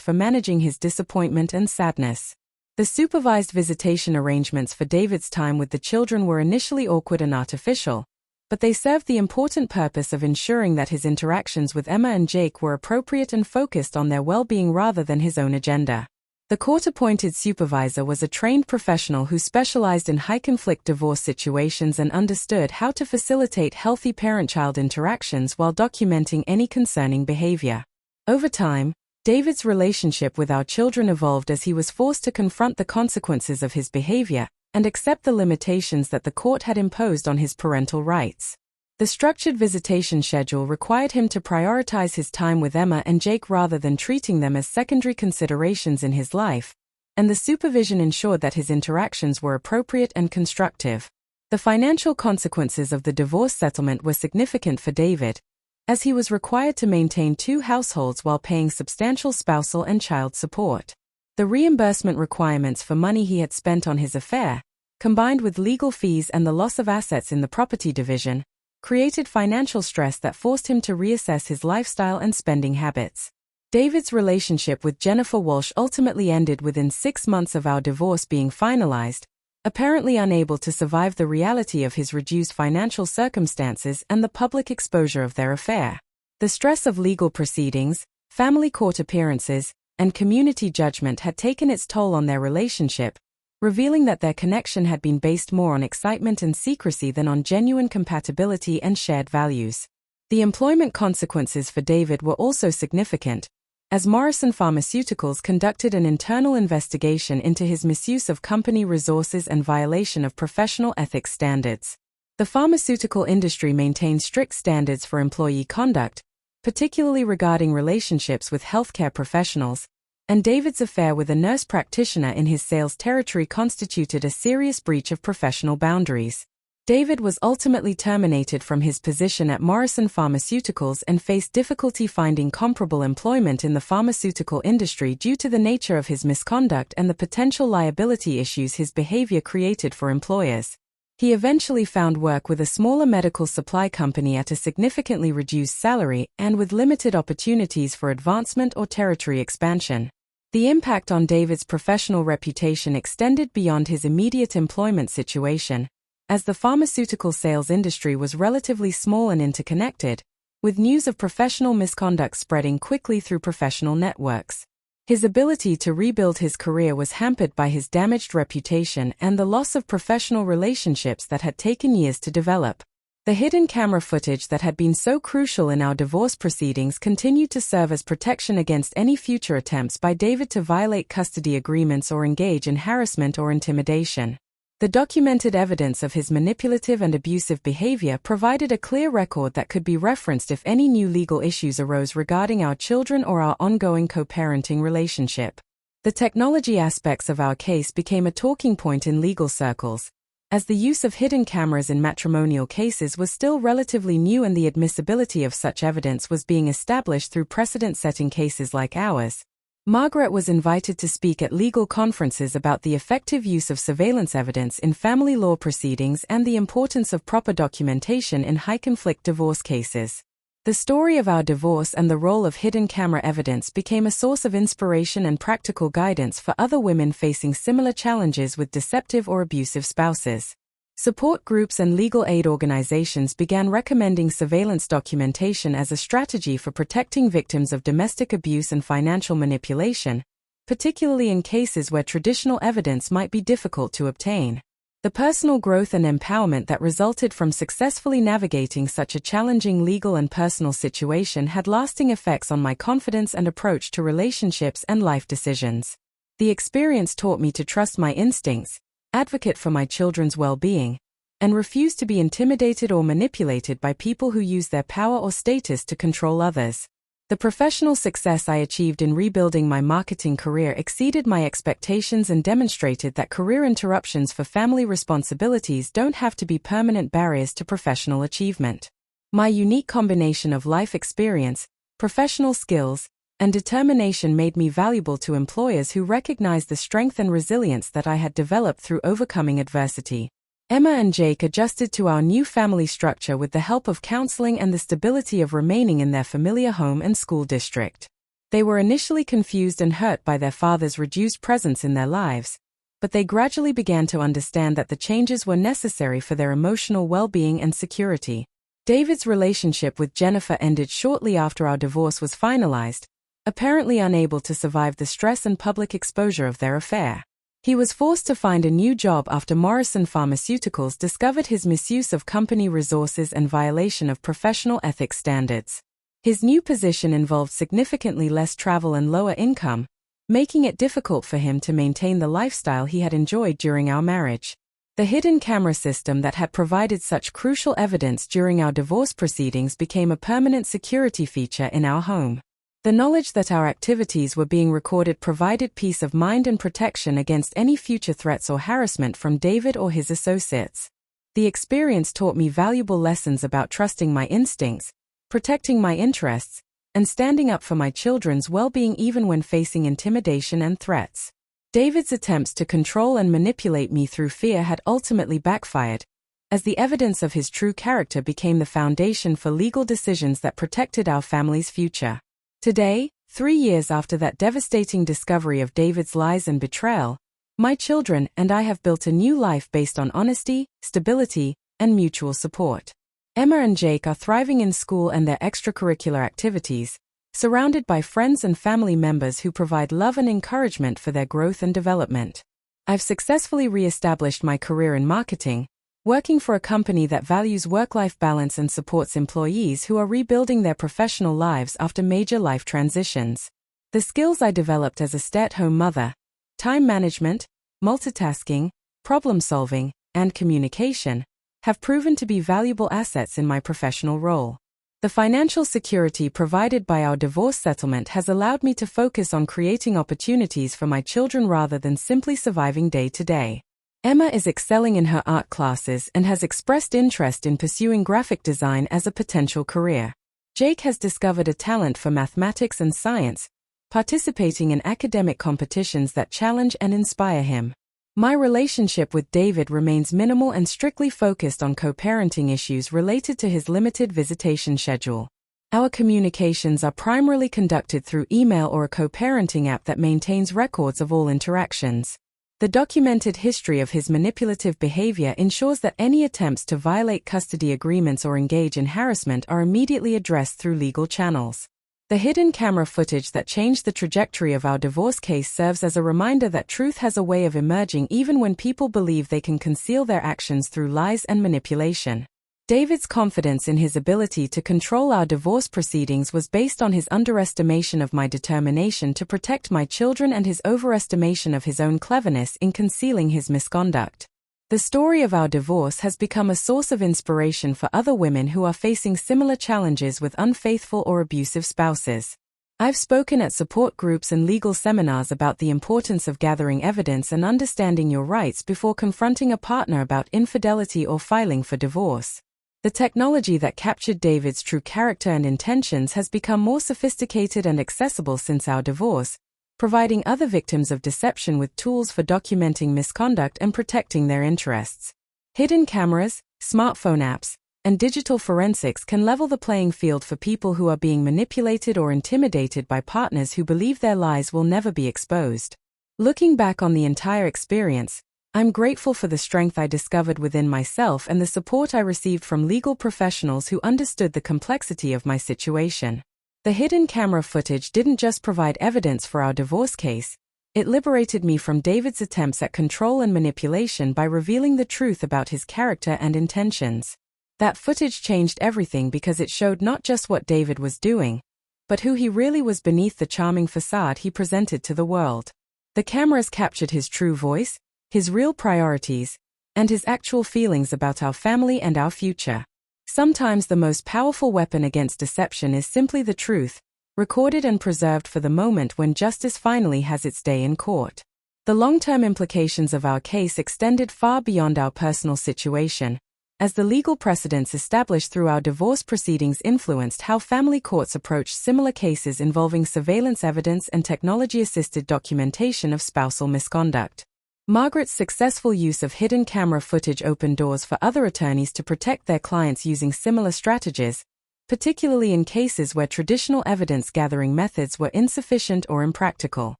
S1: for managing his disappointment and sadness. The supervised visitation arrangements for David's time with the children were initially awkward and artificial, but they served the important purpose of ensuring that his interactions with Emma and Jake were appropriate and focused on their well-being rather than his own agenda. The court-appointed supervisor was a trained professional who specialized in high-conflict divorce situations and understood how to facilitate healthy parent-child interactions while documenting any concerning behavior. Over time, David's relationship with our children evolved as he was forced to confront the consequences of his behavior and accept the limitations that the court had imposed on his parental rights. The structured visitation schedule required him to prioritize his time with Emma and Jake rather than treating them as secondary considerations in his life, and the supervision ensured that his interactions were appropriate and constructive. The financial consequences of the divorce settlement were significant for David, as he was required to maintain 2 households while paying substantial spousal and child support. The reimbursement requirements for money he had spent on his affair, combined with legal fees and the loss of assets in the property division, created financial stress that forced him to reassess his lifestyle and spending habits. David's relationship with Jennifer Walsh ultimately ended within 6 months of our divorce being finalized, apparently unable to survive the reality of his reduced financial circumstances and the public exposure of their affair. The stress of legal proceedings, family court appearances, and community judgment had taken its toll on their relationship, revealing that their connection had been based more on excitement and secrecy than on genuine compatibility and shared values. The employment consequences for David were also significant, as Morrison Pharmaceuticals conducted an internal investigation into his misuse of company resources and violation of professional ethics standards. The pharmaceutical industry maintains strict standards for employee conduct, particularly regarding relationships with healthcare professionals, and David's affair with a nurse practitioner in his sales territory constituted a serious breach of professional boundaries. David was ultimately terminated from his position at Morrison Pharmaceuticals and faced difficulty finding comparable employment in the pharmaceutical industry due to the nature of his misconduct and the potential liability issues his behavior created for employers. He eventually found work with a smaller medical supply company at a significantly reduced salary and with limited opportunities for advancement or territory expansion. The impact on David's professional reputation extended beyond his immediate employment situation, as the pharmaceutical sales industry was relatively small and interconnected, with news of professional misconduct spreading quickly through professional networks. His ability to rebuild his career was hampered by his damaged reputation and the loss of professional relationships that had taken years to develop. The hidden camera footage that had been so crucial in our divorce proceedings continued to serve as protection against any future attempts by David to violate custody agreements or engage in harassment or intimidation. The documented evidence of his manipulative and abusive behavior provided a clear record that could be referenced if any new legal issues arose regarding our children or our ongoing co-parenting relationship. The technology aspects of our case became a talking point in legal circles, as the use of hidden cameras in matrimonial cases was still relatively new and the admissibility of such evidence was being established through precedent-setting cases like ours. Margaret was invited to speak at legal conferences about the effective use of surveillance evidence in family law proceedings and the importance of proper documentation in high-conflict divorce cases. The story of our divorce and the role of hidden camera evidence became a source of inspiration and practical guidance for other women facing similar challenges with deceptive or abusive spouses. Support groups and legal aid organizations began recommending surveillance documentation as a strategy for protecting victims of domestic abuse and financial manipulation, particularly in cases where traditional evidence might be difficult to obtain. The personal growth and empowerment that resulted from successfully navigating such a challenging legal and personal situation had lasting effects on my confidence and approach to relationships and life decisions. The experience taught me to trust my instincts, advocate for my children's well-being, and refuse to be intimidated or manipulated by people who use their power or status to control others. The professional success I achieved in rebuilding my marketing career exceeded my expectations and demonstrated that career interruptions for family responsibilities don't have to be permanent barriers to professional achievement. My unique combination of life experience, professional skills, and determination made me valuable to employers who recognized the strength and resilience that I had developed through overcoming adversity. Emma and Jake adjusted to our new family structure with the help of counseling and the stability of remaining in their familiar home and school district. They were initially confused and hurt by their father's reduced presence in their lives, but they gradually began to understand that the changes were necessary for their emotional well-being and security. David's relationship with Jennifer ended shortly after our divorce was finalized, apparently unable to survive the stress and public exposure of their affair. He was forced to find a new job after Morrison Pharmaceuticals discovered his misuse of company resources and violation of professional ethics standards. His new position involved significantly less travel and lower income, making it difficult for him to maintain the lifestyle he had enjoyed during our marriage. The hidden camera system that had provided such crucial evidence during our divorce proceedings became a permanent security feature in our home. The knowledge that our activities were being recorded provided peace of mind and protection against any future threats or harassment from David or his associates. The experience taught me valuable lessons about trusting my instincts, protecting my interests, and standing up for my children's well-being even when facing intimidation and threats. David's attempts to control and manipulate me through fear had ultimately backfired, as the evidence of his true character became the foundation for legal decisions that protected our family's future. Today, 3 years after that devastating discovery of David's lies and betrayal, my children and I have built a new life based on honesty, stability, and mutual support. Emma and Jake are thriving in school and their extracurricular activities, surrounded by friends and family members who provide love and encouragement for their growth and development. I've successfully re-established my career in marketing, working for a company that values work-life balance and supports employees who are rebuilding their professional lives after major life transitions. The skills I developed as a stay-at-home mother, time management, multitasking, problem-solving, and communication, have proven to be valuable assets in my professional role. The financial security provided by our divorce settlement has allowed me to focus on creating opportunities for my children rather than simply surviving day to day. Emma is excelling in her art classes and has expressed interest in pursuing graphic design as a potential career. Jake has discovered a talent for mathematics and science, participating in academic competitions that challenge and inspire him. My relationship with David remains minimal and strictly focused on co-parenting issues related to his limited visitation schedule. Our communications are primarily conducted through email or a co-parenting app that maintains records of all interactions. The documented history of his manipulative behavior ensures that any attempts to violate custody agreements or engage in harassment are immediately addressed through legal channels. The hidden camera footage that changed the trajectory of our divorce case serves as a reminder that truth has a way of emerging even when people believe they can conceal their actions through lies and manipulation. David's confidence in his ability to control our divorce proceedings was based on his underestimation of my determination to protect my children and his overestimation of his own cleverness in concealing his misconduct. The story of our divorce has become a source of inspiration for other women who are facing similar challenges with unfaithful or abusive spouses. I've spoken at support groups and legal seminars about the importance of gathering evidence and understanding your rights before confronting a partner about infidelity or filing for divorce. The technology that captured David's true character and intentions has become more sophisticated and accessible since our divorce, providing other victims of deception with tools for documenting misconduct and protecting their interests. Hidden cameras, smartphone apps, and digital forensics can level the playing field for people who are being manipulated or intimidated by partners who believe their lies will never be exposed. Looking back on the entire experience, I'm grateful for the strength I discovered within myself and the support I received from legal professionals who understood the complexity of my situation. The hidden camera footage didn't just provide evidence for our divorce case, it liberated me from David's attempts at control and manipulation by revealing the truth about his character and intentions. That footage changed everything because it showed not just what David was doing, but who he really was beneath the charming facade he presented to the world. The cameras captured his true voice, his real priorities, and his actual feelings about our family and our future. Sometimes the most powerful weapon against deception is simply the truth, recorded and preserved for the moment when justice finally has its day in court. The long-term implications of our case extended far beyond our personal situation, as the legal precedents established through our divorce proceedings influenced how family courts approach similar cases involving surveillance evidence and technology-assisted documentation of spousal misconduct. Margaret's successful use of hidden camera footage opened doors for other attorneys to protect their clients using similar strategies, particularly in cases where traditional evidence-gathering methods were insufficient or impractical.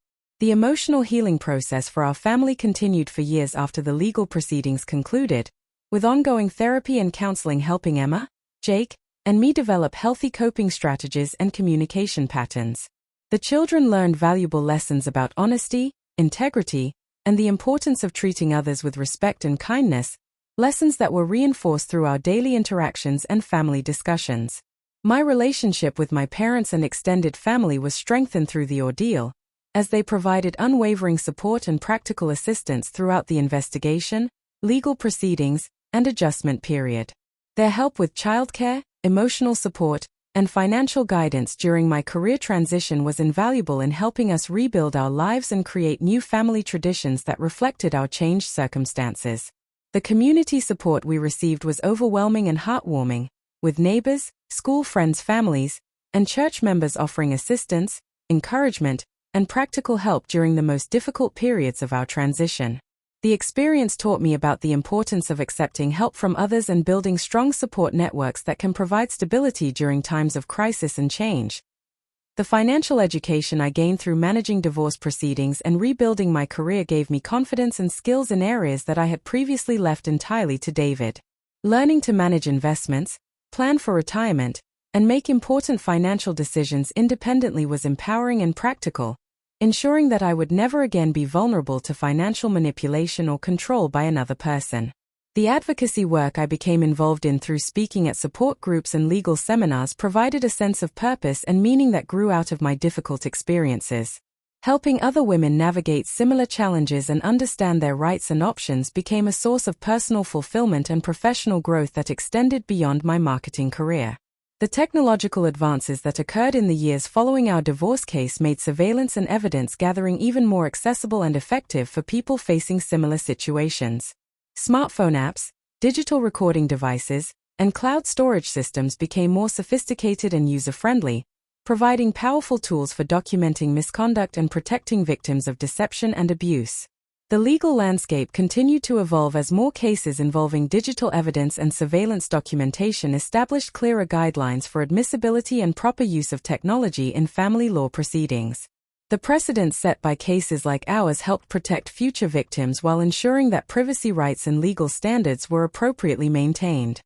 S1: The emotional healing process for our family continued for years after the legal proceedings concluded, with ongoing therapy and counseling helping Emma, Jake, and me develop healthy coping strategies and communication patterns. The children learned valuable lessons about honesty, integrity, and the importance of treating others with respect and kindness, lessons that were reinforced through our daily interactions and family discussions. My relationship with my parents and extended family was strengthened through the ordeal, as they provided unwavering support and practical assistance throughout the investigation, legal proceedings, and adjustment period. Their help with childcare, emotional support, and financial guidance during my career transition was invaluable in helping us rebuild our lives and create new family traditions that reflected our changed circumstances. The community support we received was overwhelming and heartwarming, with neighbors, school friends, families, and church members offering assistance, encouragement, and practical help during the most difficult periods of our transition. The experience taught me about the importance of accepting help from others and building strong support networks that can provide stability during times of crisis and change. The financial education I gained through managing divorce proceedings and rebuilding my career gave me confidence and skills in areas that I had previously left entirely to David. Learning to manage investments, plan for retirement, and make important financial decisions independently was empowering and practical, ensuring that I would never again be vulnerable to financial manipulation or control by another person. The advocacy work I became involved in through speaking at support groups and legal seminars provided a sense of purpose and meaning that grew out of my difficult experiences. Helping other women navigate similar challenges and understand their rights and options became a source of personal fulfillment and professional growth that extended beyond my marketing career. The technological advances that occurred in the years following our divorce case made surveillance and evidence gathering even more accessible and effective for people facing similar situations. Smartphone apps, digital recording devices, and cloud storage systems became more sophisticated and user-friendly, providing powerful tools for documenting misconduct and protecting victims of deception and abuse. The legal landscape continued to evolve as more cases involving digital evidence and surveillance documentation established clearer guidelines for admissibility and proper use of technology in family law proceedings. The precedents set by cases like ours helped protect future victims while ensuring that privacy rights and legal standards were appropriately maintained.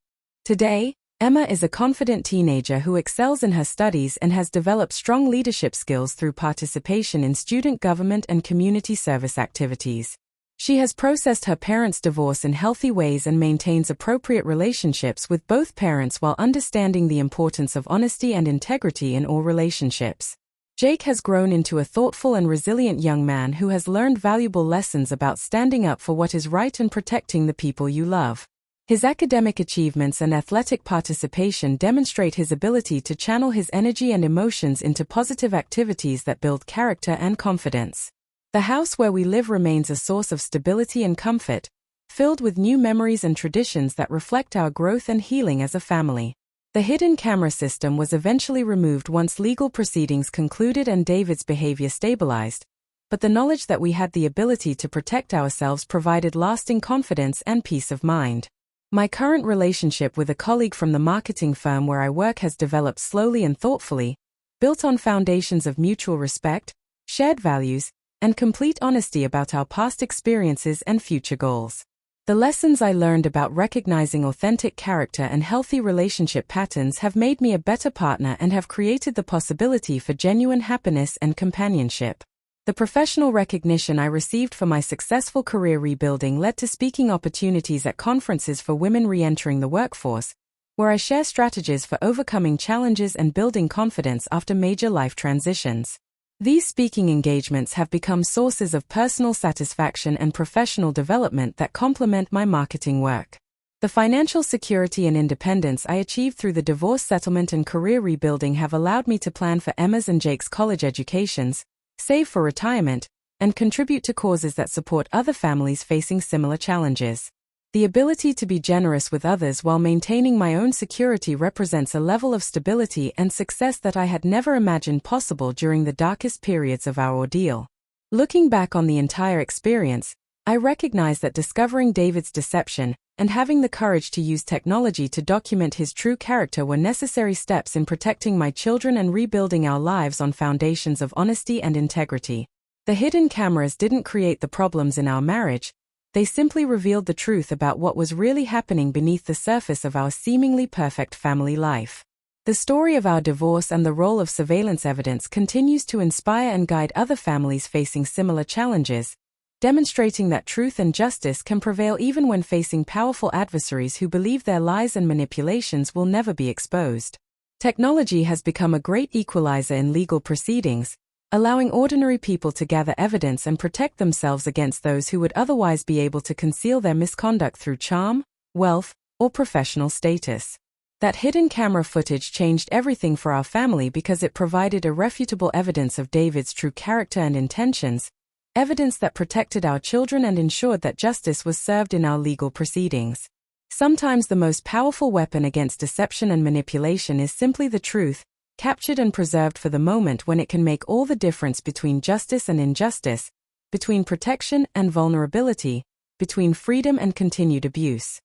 S1: Today, Emma is a confident teenager who excels in her studies and has developed strong leadership skills through participation in student government and community service activities. She has processed her parents' divorce in healthy ways and maintains appropriate relationships with both parents while understanding the importance of honesty and integrity in all relationships. Jake has grown into a thoughtful and resilient young man who has learned valuable lessons about standing up for what is right and protecting the people you love. His academic achievements and athletic participation demonstrate his ability to channel his energy and emotions into positive activities that build character and confidence. The house where we live remains a source of stability and comfort, filled with new memories and traditions that reflect our growth and healing as a family. The hidden camera system was eventually removed once legal proceedings concluded and David's behavior stabilized, but the knowledge that we had the ability to protect ourselves provided lasting confidence and peace of mind. My current relationship with a colleague from the marketing firm where I work has developed slowly and thoughtfully, built on foundations of mutual respect, shared values, and complete honesty about our past experiences and future goals. The lessons I learned about recognizing authentic character and healthy relationship patterns have made me a better partner and have created the possibility for genuine happiness and companionship. The professional recognition I received for my successful career rebuilding led to speaking opportunities at conferences for women re-entering the workforce, where I share strategies for overcoming challenges and building confidence after major life transitions. These speaking engagements have become sources of personal satisfaction and professional development that complement my marketing work. The financial security and independence I achieved through the divorce settlement and career rebuilding have allowed me to plan for Emma's and Jake's college educations, save for retirement, and contribute to causes that support other families facing similar challenges. The ability to be generous with others while maintaining my own security represents a level of stability and success that I had never imagined possible during the darkest periods of our ordeal. Looking back on the entire experience, I recognize that discovering David's deception and having the courage to use technology to document his true character were necessary steps in protecting my children and rebuilding our lives on foundations of honesty and integrity. The hidden cameras didn't create the problems in our marriage, they simply revealed the truth about what was really happening beneath the surface of our seemingly perfect family life. The story of our divorce and the role of surveillance evidence continues to inspire and guide other families facing similar challenges, demonstrating that truth and justice can prevail even when facing powerful adversaries who believe their lies and manipulations will never be exposed. Technology has become a great equalizer in legal proceedings, allowing ordinary people to gather evidence and protect themselves against those who would otherwise be able to conceal their misconduct through charm, wealth, or professional status. That hidden camera footage changed everything for our family because it provided irrefutable evidence of David's true character and intentions, evidence that protected our children and ensured that justice was served in our legal proceedings. Sometimes the most powerful weapon against deception and manipulation is simply the truth, captured and preserved for the moment when it can make all the difference between justice and injustice, between protection and vulnerability, between freedom and continued abuse.